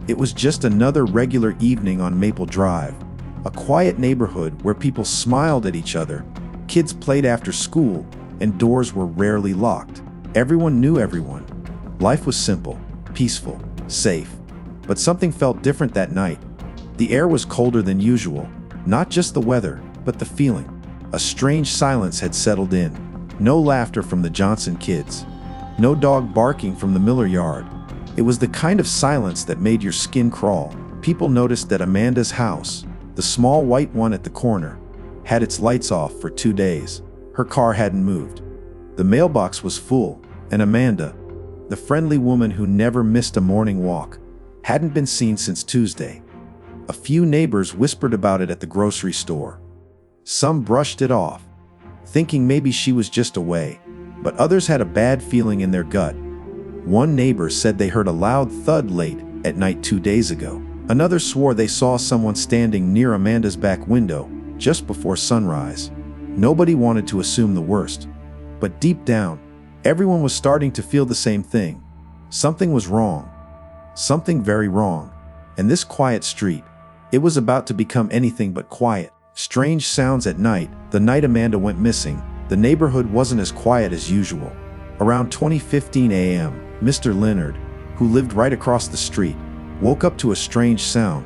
It was just another regular evening on Maple Drive, a quiet neighborhood where people smiled at each other, kids played after school, and doors were rarely locked. Everyone knew everyone. Life was simple, peaceful, safe. But something felt different that night. The air was colder than usual, not just the weather, but the feeling. A strange silence had settled in. No laughter from the Johnson kids. No dog barking from the Miller yard. It was the kind of silence that made your skin crawl. People noticed that Amanda's house, the small white one at the corner, had its lights off for 2 days. Her car hadn't moved. The mailbox was full, and Amanda, the friendly woman who never missed a morning walk, hadn't been seen since Tuesday. A few neighbors whispered about it at the grocery store. Some brushed it off, thinking maybe she was just away, but others had a bad feeling in their gut. One neighbor said they heard a loud thud late at night 2 days ago. Another swore they saw someone standing near Amanda's back window just before sunrise. Nobody wanted to assume the worst, but deep down, everyone was starting to feel the same thing. Something was wrong. Something very wrong. And this quiet street, it was about to become anything but quiet. Strange sounds at night. The night Amanda went missing, the neighborhood wasn't as quiet as usual. Around 20:15 a.m., Mr. Leonard, who lived right across the street, woke up to a strange sound,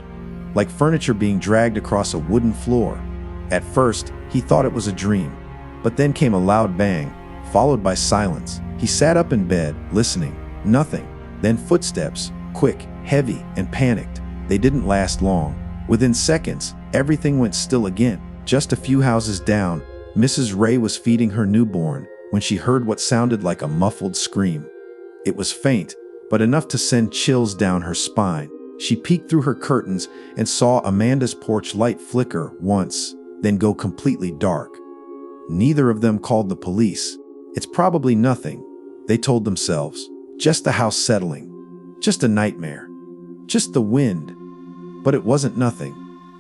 like furniture being dragged across a wooden floor. At first, he thought it was a dream, but then came a loud bang, followed by silence. He sat up in bed, listening. Nothing. Then footsteps, quick, heavy, and panicked. They didn't last long. Within seconds, everything went still again. Just a few houses down, Mrs. Ray was feeding her newborn when she heard what sounded like a muffled scream. It was faint, but enough to send chills down her spine. She peeked through her curtains and saw Amanda's porch light flicker once, then go completely dark. Neither of them called the police. It's probably nothing, they told themselves. Just the house settling. Just a nightmare. Just the wind. But it wasn't nothing.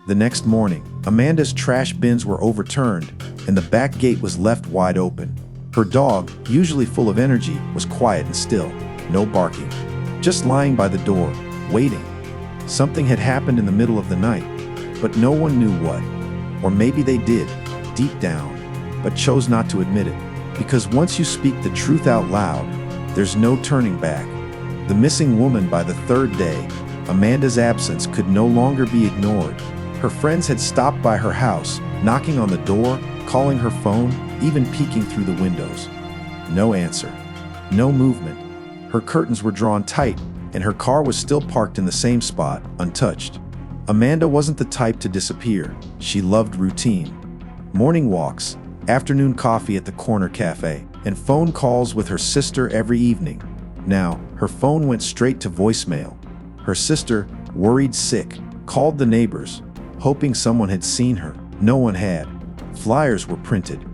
The next morning, Amanda's trash bins were overturned and the back gate was left wide open. Her dog, usually full of energy, was quiet and still. No barking. Just lying by the door, waiting. Something had happened in the middle of the night, but no one knew what. Or maybe they did, deep down, but chose not to admit it. Because once you speak the truth out loud, there's no turning back. The missing woman by the third day, Amanda's absence could no longer be ignored. Her friends had stopped by her house, knocking on the door, calling her phone, even peeking through the windows. No answer. No movement. Her curtains were drawn tight, and her car was still parked in the same spot, untouched. Amanda wasn't the type to disappear. She loved routine. Morning walks, afternoon coffee at the corner cafe, and phone calls with her sister every evening. Now, her phone went straight to voicemail. Her sister, worried sick, called the neighbors, hoping someone had seen her. No one had. Flyers were printed.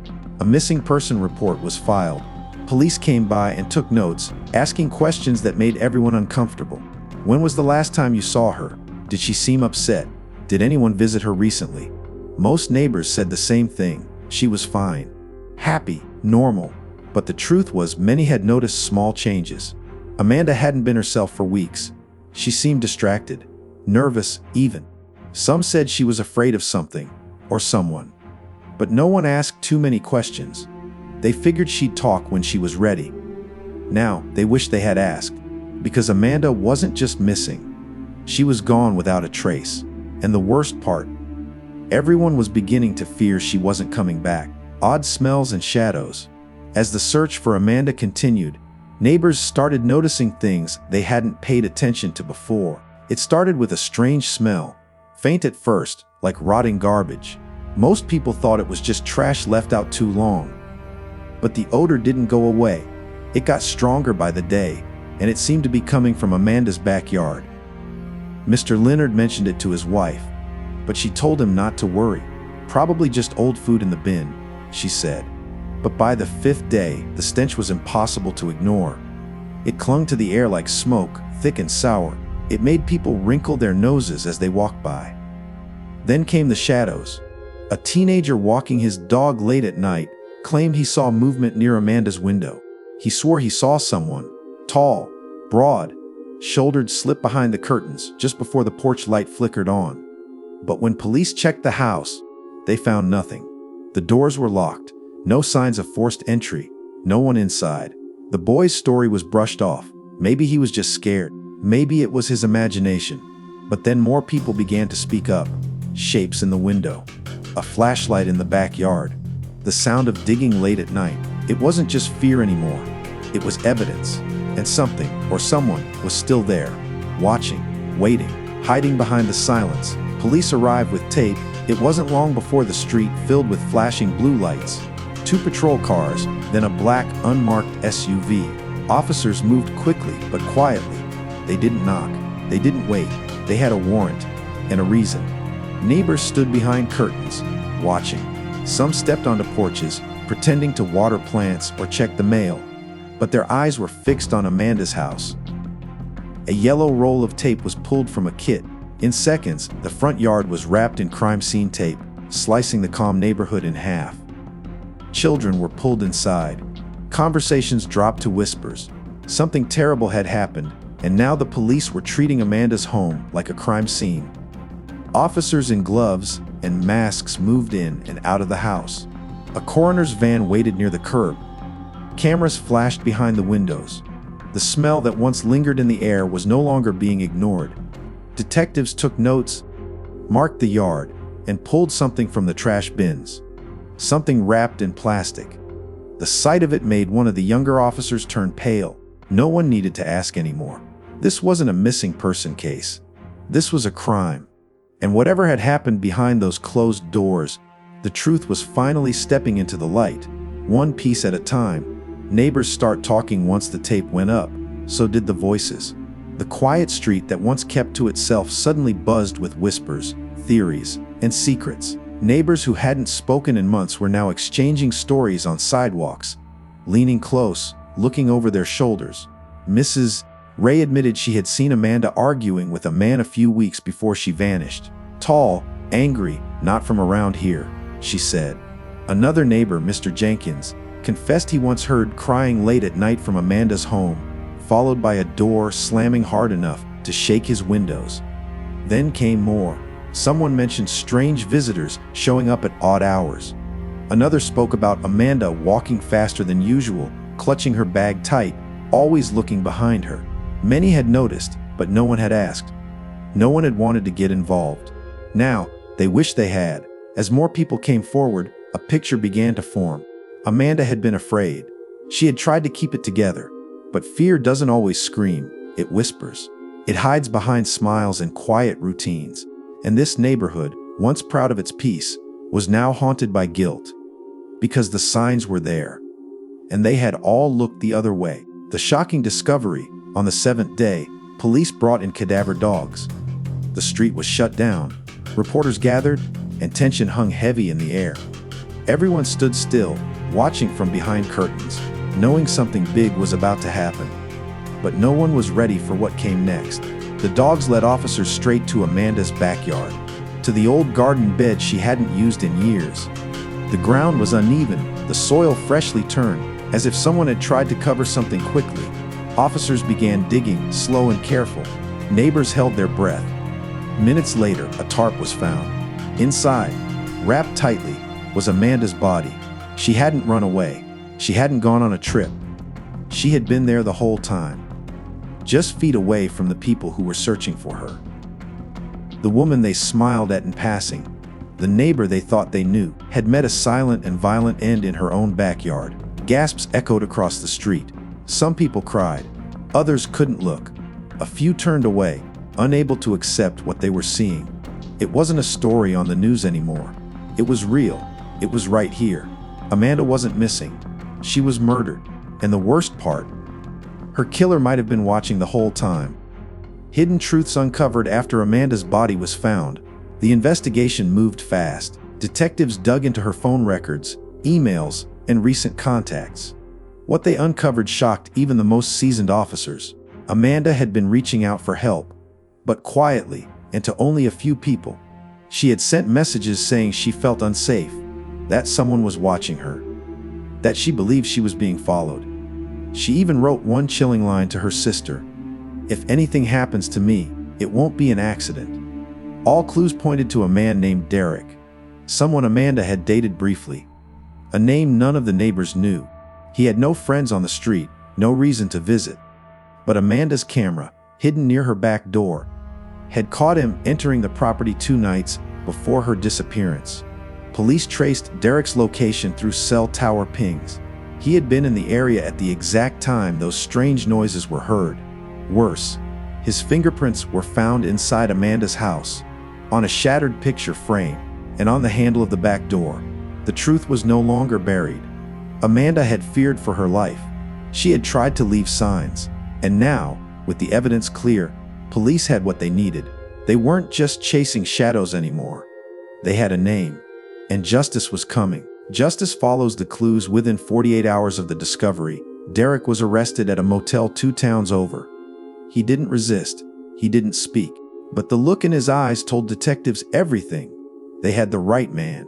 A missing person report was filed. Police came by and took notes, asking questions that made everyone uncomfortable. When was the last time you saw her? Did she seem upset? Did anyone visit her recently? Most neighbors said the same thing. She was fine. Happy, normal. But the truth was many had noticed small changes. Amanda hadn't been herself for weeks. She seemed distracted, nervous even. Some said she was afraid of something or someone. But no one asked too many questions. They figured she'd talk when she was ready. Now, they wished they had asked, because Amanda wasn't just missing. She was gone without a trace. And the worst part, everyone was beginning to fear she wasn't coming back. Odd smells and shadows. As the search for Amanda continued, neighbors started noticing things they hadn't paid attention to before. It started with a strange smell, faint at first, like rotting garbage. Most people thought it was just trash left out too long. But the odor didn't go away. It got stronger by the day, and it seemed to be coming from Amanda's backyard. Mr. Leonard mentioned it to his wife, but she told him not to worry. Probably just old food in the bin, she said. But by the 5th day, the stench was impossible to ignore. It clung to the air like smoke, thick and sour. It made people wrinkle their noses as they walked by. Then came the shadows. A teenager walking his dog late at night claimed he saw movement near Amanda's window. He swore he saw someone, tall, broad, shouldered, slipped behind the curtains just before the porch light flickered on. But when police checked the house, they found nothing. The doors were locked, no signs of forced entry, no one inside. The boy's story was brushed off. Maybe he was just scared. Maybe it was his imagination. But then more people began to speak up. Shapes in the window. A flashlight in the backyard. The sound of digging late at night. It wasn't just fear anymore. It was evidence. And something, or someone, was still there. Watching, waiting, hiding behind the silence. Police arrived with tape. It wasn't long before the street filled with flashing blue lights. 2 patrol cars, then a black, unmarked SUV. Officers moved quickly, but quietly. They didn't knock. They didn't wait. They had a warrant, and a reason. Neighbors stood behind curtains, watching. Some stepped onto porches, pretending to water plants or check the mail. But their eyes were fixed on Amanda's house. A yellow roll of tape was pulled from a kit. In seconds, the front yard was wrapped in crime scene tape, slicing the calm neighborhood in half. Children were pulled inside. Conversations dropped to whispers. Something terrible had happened, and now the police were treating Amanda's home like a crime scene. Officers in gloves and masks moved in and out of the house. A coroner's van waited near the curb. Cameras flashed behind the windows. The smell that once lingered in the air was no longer being ignored. Detectives took notes, marked the yard, and pulled something from the trash bins. Something wrapped in plastic. The sight of it made one of the younger officers turn pale. No one needed to ask anymore. This wasn't a missing person case. This was a crime. And whatever had happened behind those closed doors, the truth was finally stepping into the light, one piece at a time. Neighbors start talking once the tape went up. So did the voices. The quiet street that once kept to itself suddenly buzzed with whispers, theories, and secrets. Neighbors who hadn't spoken in months were now exchanging stories on sidewalks, leaning close, looking over their shoulders. Mrs. Ray admitted she had seen Amanda arguing with a man a few weeks before she vanished. Tall, angry, not from around here, she said. Another neighbor, Mr. Jenkins, confessed he once heard crying late at night from Amanda's home, followed by a door slamming hard enough to shake his windows. Then came more. Someone mentioned strange visitors showing up at odd hours. Another spoke about Amanda walking faster than usual, clutching her bag tight, always looking behind her. Many had noticed, but no one had asked. No one had wanted to get involved. Now, they wished they had. As more people came forward, a picture began to form. Amanda had been afraid. She had tried to keep it together. But fear doesn't always scream, it whispers. It hides behind smiles and quiet routines. And this neighborhood, once proud of its peace, was now haunted by guilt. Because the signs were there. And they had all looked the other way. The shocking discovery, on the 7th day, police brought in cadaver dogs. The street was shut down. Reporters gathered, and tension hung heavy in the air. Everyone stood still, watching from behind curtains, knowing something big was about to happen. But no one was ready for what came next. The dogs led officers straight to Amanda's backyard, to the old garden bed she hadn't used in years. The ground was uneven, the soil freshly turned, as if someone had tried to cover something quickly. Officers began digging, slow and careful. Neighbors held their breath. Minutes later, a tarp was found. Inside, wrapped tightly, was Amanda's body. She hadn't run away. She hadn't gone on a trip. She had been there the whole time, just feet away from the people who were searching for her. The woman they smiled at in passing, the neighbor they thought they knew, had met a silent and violent end in her own backyard. Gasps echoed across the street. Some people cried. Others couldn't look. A few turned away, unable to accept what they were seeing. It wasn't a story on the news anymore. It was real. It was right here. Amanda wasn't missing. She was murdered. And the worst part, her killer might have been watching the whole time. Hidden truths uncovered after Amanda's body was found. The investigation moved fast. Detectives dug into her phone records, emails, and recent contacts. What they uncovered shocked even the most seasoned officers. Amanda had been reaching out for help, but quietly, and to only a few people. She had sent messages saying she felt unsafe, that someone was watching her, that she believed she was being followed. She even wrote one chilling line to her sister. If anything happens to me, it won't be an accident. All clues pointed to a man named Derek, someone Amanda had dated briefly, a name none of the neighbors knew. He had no friends on the street, no reason to visit. But Amanda's camera, hidden near her back door, had caught him entering the property 2 nights before her disappearance. Police traced Derek's location through cell tower pings. He had been in the area at the exact time those strange noises were heard. Worse, his fingerprints were found inside Amanda's house, on a shattered picture frame, and on the handle of the back door. The truth was no longer buried. Amanda had feared for her life. She had tried to leave signs, and now, with the evidence clear, police had what they needed. They weren't just chasing shadows anymore. They had a name, and justice was coming. Justice follows the clues. Within 48 hours of the discovery, Derek was arrested at a motel 2 towns over. He didn't resist. He didn't speak. But the look in his eyes told detectives everything. They had the right man.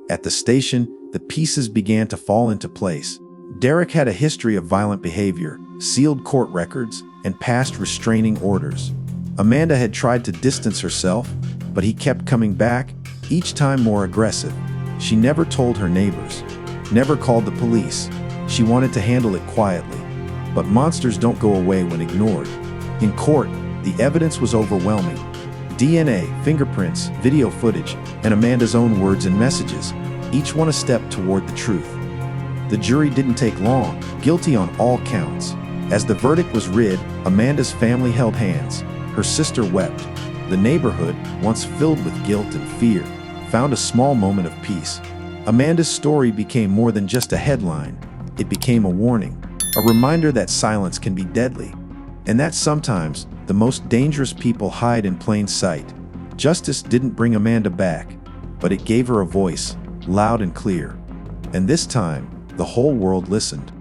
At the station, the pieces began to fall into place. Derek had a history of violent behavior, sealed court records, and past restraining orders. Amanda had tried to distance herself, but he kept coming back, each time more aggressive. She never told her neighbors, never called the police. She wanted to handle it quietly. But monsters don't go away when ignored. In court, the evidence was overwhelming. DNA, fingerprints, video footage, and Amanda's own words and messages, each one a step toward the truth. The jury didn't take long, guilty on all counts. As the verdict was read, Amanda's family held hands. Her sister wept. The neighborhood, once filled with guilt and fear, found a small moment of peace. Amanda's story became more than just a headline. It became a warning, a reminder that silence can be deadly, and that sometimes the most dangerous people hide in plain sight. Justice didn't bring Amanda back, but it gave her a voice, loud and clear. And this time, the whole world listened.